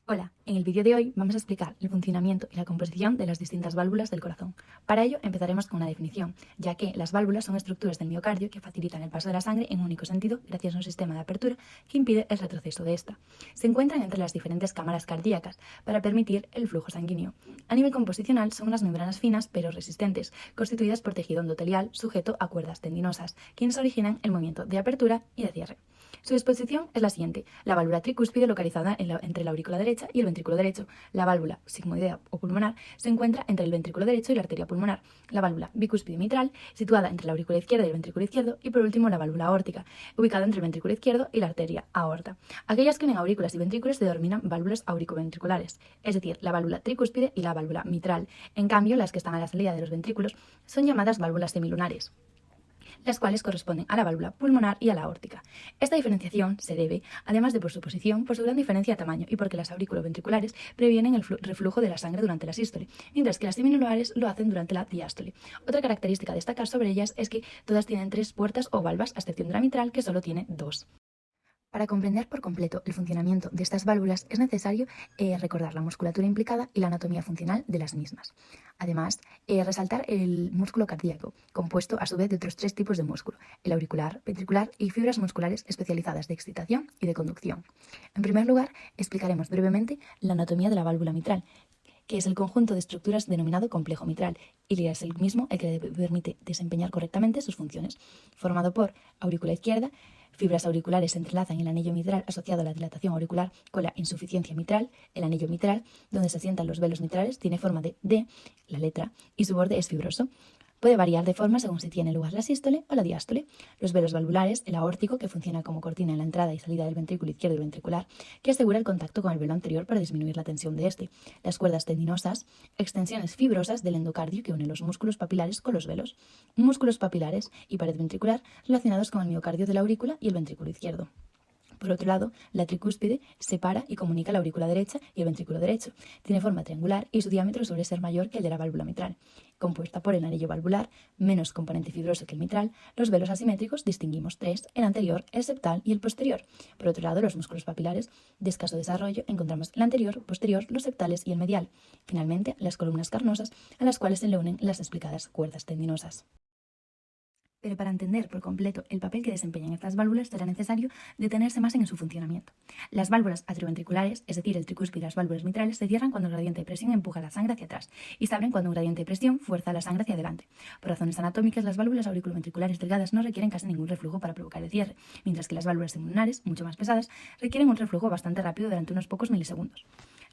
Hola, en el vídeo de hoy vamos a explicar el funcionamiento y la composición de las distintas válvulas del corazón. Para ello empezaremos con una definición, ya que las válvulas son estructuras del miocardio que facilitan el paso de la sangre en un único sentido gracias a un sistema de apertura que impide el retroceso de esta. Se encuentran entre las diferentes cámaras cardíacas para permitir el flujo sanguíneo. A nivel composicional son unas membranas finas pero resistentes, constituidas por tejido endotelial sujeto a cuerdas tendinosas, quienes originan el movimiento de apertura y de cierre. Su disposición es la siguiente: la válvula tricúspide localizada entre la aurícula derecha y el ventrículo derecho. La válvula sigmoidea o pulmonar se encuentra entre el ventrículo derecho y la arteria pulmonar. La válvula bicúspide mitral, situada entre la aurícula izquierda y el ventrículo izquierdo. Y por último, la válvula aórtica, ubicada entre el ventrículo izquierdo y la arteria aorta. Aquellas que unen aurículas y ventrículos se denominan válvulas auriculoventriculares, es decir, la válvula tricúspide y la válvula mitral. En cambio, las que están a la salida de los ventrículos son llamadas válvulas semilunares, las cuales corresponden a la válvula pulmonar y a la aórtica. Esta diferenciación se debe, además de por su posición, por su gran diferencia de tamaño y porque las aurículo-ventriculares previenen el reflujo de la sangre durante la sístole, mientras que las semilunares lo hacen durante la diástole. Otra característica a destacar sobre ellas es que todas tienen 3 puertas o valvas, a excepción de la mitral, que solo tiene 2. Para comprender por completo el funcionamiento de estas válvulas es necesario recordar la musculatura implicada y la anatomía funcional de las mismas. Además, resaltar el músculo cardíaco, compuesto a su vez de otros 3 tipos de músculo: el auricular, ventricular y fibras musculares especializadas de excitación y de conducción. En primer lugar, explicaremos brevemente la anatomía de la válvula mitral, que es el conjunto de estructuras denominado complejo mitral, y es el mismo el que le permite desempeñar correctamente sus funciones, formado por aurícula izquierda. Fibras auriculares entrelazan el anillo mitral asociado a la dilatación auricular con la insuficiencia mitral. El anillo mitral, donde se asientan los velos mitrales, tiene forma de D, la letra, y su borde es fibroso. Puede variar de forma según si tiene lugar la sístole o la diástole. Los velos valvulares, el aórtico, que funciona como cortina en la entrada y salida del ventrículo izquierdo y ventricular, que asegura el contacto con el velo anterior para disminuir la tensión de este. Las cuerdas tendinosas, extensiones fibrosas del endocardio que unen los músculos papilares con los velos. Músculos papilares y pared ventricular relacionados con el miocardio de la aurícula y el ventrículo izquierdo. Por otro lado, la tricúspide separa y comunica la aurícula derecha y el ventrículo derecho. Tiene forma triangular y su diámetro suele ser mayor que el de la válvula mitral. Compuesta por el anillo valvular, menos componente fibroso que el mitral, los velos asimétricos distinguimos 3, el anterior, el septal y el posterior. Por otro lado, los músculos papilares de escaso desarrollo encontramos el anterior, posterior, los septales y el medial. Finalmente, las columnas carnosas, a las cuales se le unen las explicadas cuerdas tendinosas. Pero para entender por completo el papel que desempeñan estas válvulas será necesario detenerse más en su funcionamiento. Las válvulas atrioventriculares, es decir, el tricúspide y las válvulas mitrales, se cierran cuando el gradiente de presión empuja la sangre hacia atrás y se abren cuando un gradiente de presión fuerza la sangre hacia adelante. Por razones anatómicas, las válvulas auriculoventriculares delgadas no requieren casi ningún reflujo para provocar el cierre, mientras que las válvulas semilunares, mucho más pesadas, requieren un reflujo bastante rápido durante unos pocos milisegundos.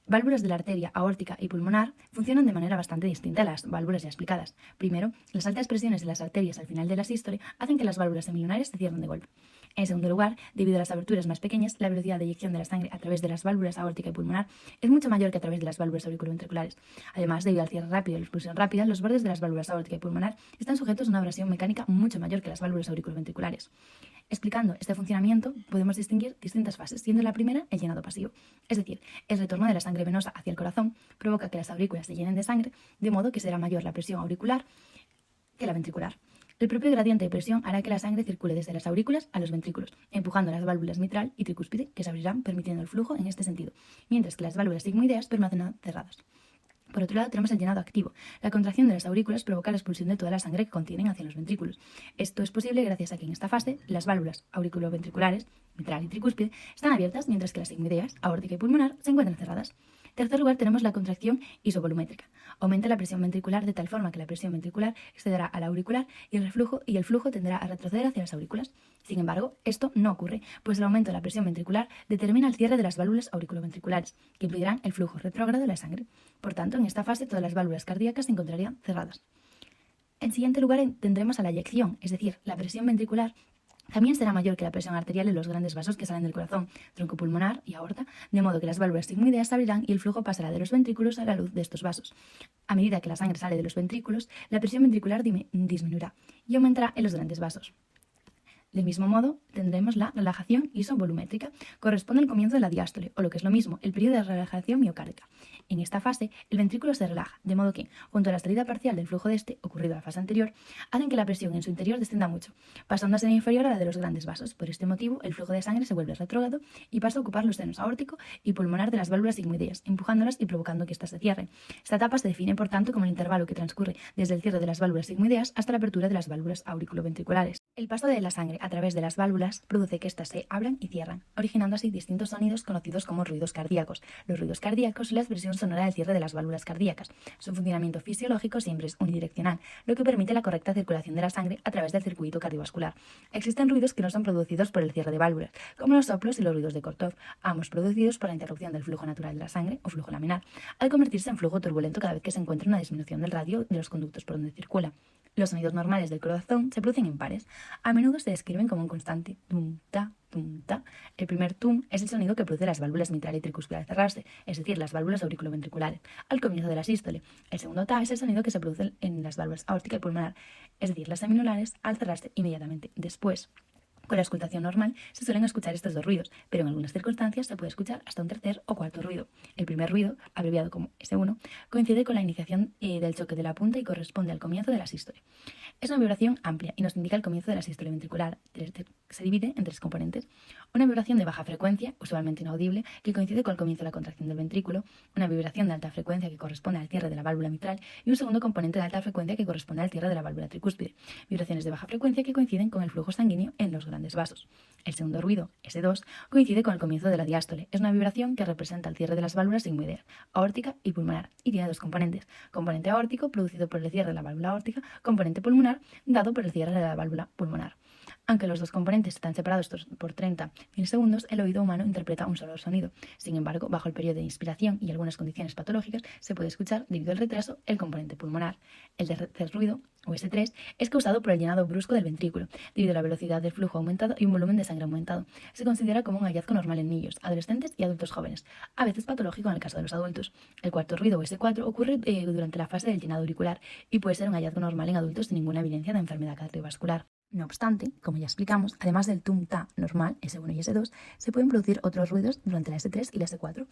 Válvulas de la arteria aórtica y pulmonar funcionan de manera bastante distinta a las válvulas ya explicadas. Primero, las altas presiones de las arterias al final de la sístole hacen que las válvulas semilunares se cierren de golpe. En segundo lugar, debido a las aberturas más pequeñas, la velocidad de eyección de la sangre a través de las válvulas aórtica y pulmonar es mucho mayor que a través de las válvulas auriculoventriculares. Además, debido al cierre rápido y la expulsión rápida, los bordes de las válvulas aórtica y pulmonar están sujetos a una abrasión mecánica mucho mayor que las válvulas auriculoventriculares. Explicando este funcionamiento, podemos distinguir distintas fases, siendo la primera el llenado pasivo. Es decir, el retorno de la sangre venosa hacia el corazón provoca que las aurículas se llenen de sangre, de modo que será mayor la presión auricular que la ventricular. El propio gradiente de presión hará que la sangre circule desde las aurículas a los ventrículos, empujando las válvulas mitral y tricúspide, que se abrirán permitiendo el flujo en este sentido, mientras que las válvulas sigmoideas permanecerán cerradas. Por otro lado, tenemos el llenado activo. La contracción de las aurículas provoca la expulsión de toda la sangre que contienen hacia los ventrículos. Esto es posible gracias a que en esta fase las válvulas auriculoventriculares, mitral y tricúspide, están abiertas, mientras que las sigmoideas, aórtica y pulmonar, se encuentran cerradas. En tercer lugar, tenemos la contracción isovolumétrica. Aumenta la presión ventricular de tal forma que la presión ventricular excederá a la auricular y el flujo tenderá a retroceder hacia las aurículas. Sin embargo, esto no ocurre, pues el aumento de la presión ventricular determina el cierre de las válvulas auriculoventriculares, que impedirán el flujo retrógrado de la sangre. Por tanto, en esta fase todas las válvulas cardíacas se encontrarían cerradas. En siguiente lugar tendremos a la eyección, es decir, la presión ventricular también será mayor que la presión arterial en los grandes vasos que salen del corazón, tronco pulmonar y aorta, de modo que las válvulas sigmoideas se abrirán y el flujo pasará de los ventrículos a la luz de estos vasos. A medida que la sangre sale de los ventrículos, la presión ventricular disminuirá y aumentará en los grandes vasos. Del mismo modo, tendremos la relajación isovolumétrica. Corresponde al comienzo de la diástole, o lo que es lo mismo, el periodo de relajación miocárdica. En esta fase, el ventrículo se relaja, de modo que, junto a la salida parcial del flujo de este, ocurrido a la fase anterior, hacen que la presión en su interior descienda mucho, pasando a ser inferior a la de los grandes vasos. Por este motivo, el flujo de sangre se vuelve retrógrado y pasa a ocupar los senos aórtico y pulmonar de las válvulas sigmoideas, empujándolas y provocando que éstas se cierren. Esta etapa se define, por tanto, como el intervalo que transcurre desde el cierre de las válvulas sigmoideas hasta la apertura de las válvulas auriculoventriculares. El paso de la sangre a través de las válvulas produce que éstas se abran y cierran, originando así distintos sonidos conocidos como ruidos cardíacos. Los ruidos cardíacos son la expresión sonora del cierre de las válvulas cardíacas. Su funcionamiento fisiológico siempre es unidireccional, lo que permite la correcta circulación de la sangre a través del circuito cardiovascular. Existen ruidos que no son producidos por el cierre de válvulas, como los soplos y los ruidos de Korthoff, ambos producidos por la interrupción del flujo natural de la sangre o flujo laminar, al convertirse en flujo turbulento cada vez que se encuentra una disminución del radio de los conductos por donde circula. Los sonidos normales del corazón se producen en pares. A menudo se describen como un constante tum-ta, tum-ta. El primer tum es el sonido que produce las válvulas mitral y tricúspide al cerrarse, es decir, las válvulas auriculoventriculares, al comienzo de la sístole. El segundo ta es el sonido que se produce en las válvulas aórtica y pulmonar, es decir, las seminolares, al cerrarse inmediatamente después. Con la auscultación normal se suelen escuchar estos dos ruidos, pero en algunas circunstancias se puede escuchar hasta un tercer o cuarto ruido. El primer ruido, abreviado como S1, coincide con la iniciación del choque de la punta y corresponde al comienzo de la sístole. Es una vibración amplia y nos indica el comienzo de la sístole ventricular. Se divide en tres componentes. Una vibración de baja frecuencia, usualmente inaudible, que coincide con el comienzo de la contracción del ventrículo, una vibración de alta frecuencia que corresponde al cierre de la válvula mitral y un segundo componente de alta frecuencia que corresponde al cierre de la válvula tricúspide. Vibraciones de baja frecuencia que coinciden con el flujo sanguíneo en los grandes vasos. El segundo ruido, S2, coincide con el comienzo de la diástole. Es una vibración que representa el cierre de las válvulas sigmoideas, aórtica y pulmonar, y tiene dos componentes: componente aórtico, producido por el cierre de la válvula aórtica; componente pulmonar, dado por el cierre de la válvula pulmonar. Aunque los dos componentes están separados por 30 milisegundos, el oído humano interpreta un solo sonido. Sin embargo, bajo el periodo de inspiración y algunas condiciones patológicas, se puede escuchar, debido al retraso, el componente pulmonar. El tercer ruido, o S3, es causado por el llenado brusco del ventrículo, debido a la velocidad del flujo aumentado y un volumen de sangre aumentado. Se considera como un hallazgo normal en niños, adolescentes y adultos jóvenes, a veces patológico en el caso de los adultos. El cuarto ruido, o S4, ocurre durante la fase del llenado auricular y puede ser un hallazgo normal en adultos sin ninguna evidencia de enfermedad cardiovascular. No obstante, como ya explicamos, además del tum-ta normal, S1 y S2, se pueden producir otros ruidos durante la S3 y la S4,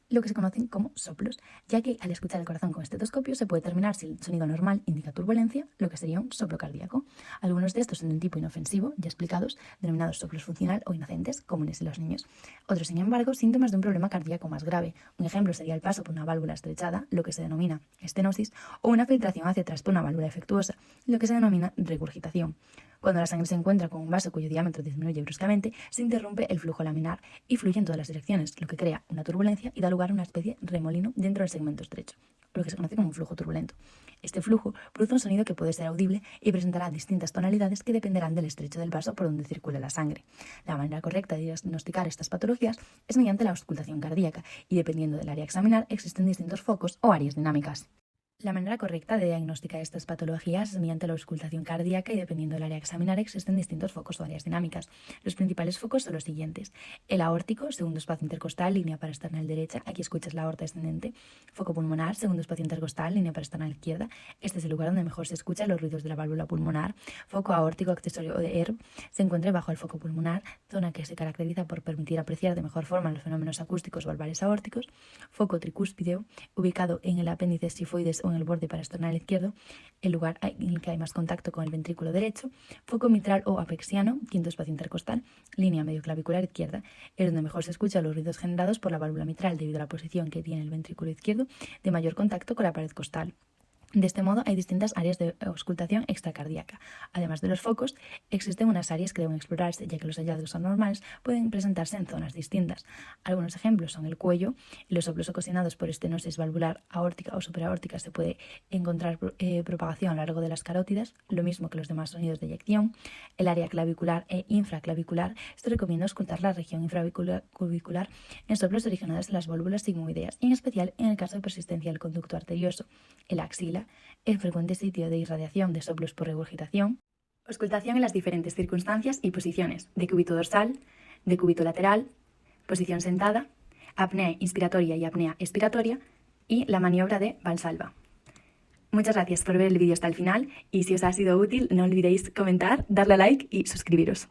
lo que se conocen como soplos, ya que al escuchar el corazón con estetoscopio se puede determinar si el sonido normal indica turbulencia, lo que sería un soplo cardíaco. Algunos de estos son de un tipo inofensivo, ya explicados, denominados soplos funcional o inocentes, comunes en los niños. Otros, sin embargo, síntomas de un problema cardíaco más grave. Un ejemplo sería el paso por una válvula estrechada, lo que se denomina estenosis, o una filtración hacia atrás por una válvula defectuosa, lo que se denomina regurgitación. Cuando la sangre se encuentra con un vaso cuyo diámetro disminuye bruscamente, se interrumpe el flujo laminar y fluye en todas las direcciones, lo que crea una turbulencia y da lugar a una especie de remolino dentro del segmento estrecho, lo que se conoce como un flujo turbulento. Este flujo produce un sonido que puede ser audible y presentará distintas tonalidades que dependerán del estrecho del vaso por donde circula la sangre. La manera correcta de diagnosticar estas patologías es mediante la auscultación cardíaca y, dependiendo del área a examinar, existen distintos focos o áreas dinámicas. La manera correcta de diagnosticar estas patologías es mediante la auscultación cardíaca y, dependiendo del área a examinar, existen distintos focos o áreas dinámicas. Los principales focos son los siguientes: el aórtico, segundo espacio intercostal, línea parasternal derecha, aquí escuchas la aorta descendente; foco pulmonar, segundo espacio intercostal, línea parasternal izquierda, este es el lugar donde mejor se escuchan los ruidos de la válvula pulmonar; foco aórtico accesorio o de Erb, se encuentra bajo el foco pulmonar, zona que se caracteriza por permitir apreciar de mejor forma los fenómenos acústicos valvares aórticos; foco tricúspideo, ubicado en el apéndice sifoides en el borde parasternal izquierdo, el lugar en el que hay más contacto con el ventrículo derecho; foco mitral o apexiano, quinto espacio intercostal, línea medioclavicular izquierda, es donde mejor se escuchan los ruidos generados por la válvula mitral debido a la posición que tiene el ventrículo izquierdo de mayor contacto con la pared costal. De este modo, hay distintas áreas de auscultación extracardíaca. Además de los focos, existen unas áreas que deben explorarse, ya que los hallazgos anormales pueden presentarse en zonas distintas. Algunos ejemplos son el cuello. En los soplos ocasionados por estenosis valvular aórtica o superaórtica se puede encontrar propagación a lo largo de las carótidas, lo mismo que los demás sonidos de eyección. El área clavicular e infraclavicular, esto recomienda auscultar la región infraclavicular en soplos originados en las válvulas sigmoideas, y en especial en el caso de persistencia del conducto arterioso. El axila, el frecuente sitio de irradiación de soplos por regurgitación. Auscultación en las diferentes circunstancias y posiciones: decúbito dorsal, decúbito lateral, posición sentada, apnea inspiratoria y apnea expiratoria, y la maniobra de Valsalva. Muchas gracias por ver el vídeo hasta el final, y si os ha sido útil no olvidéis comentar, darle a like y suscribiros.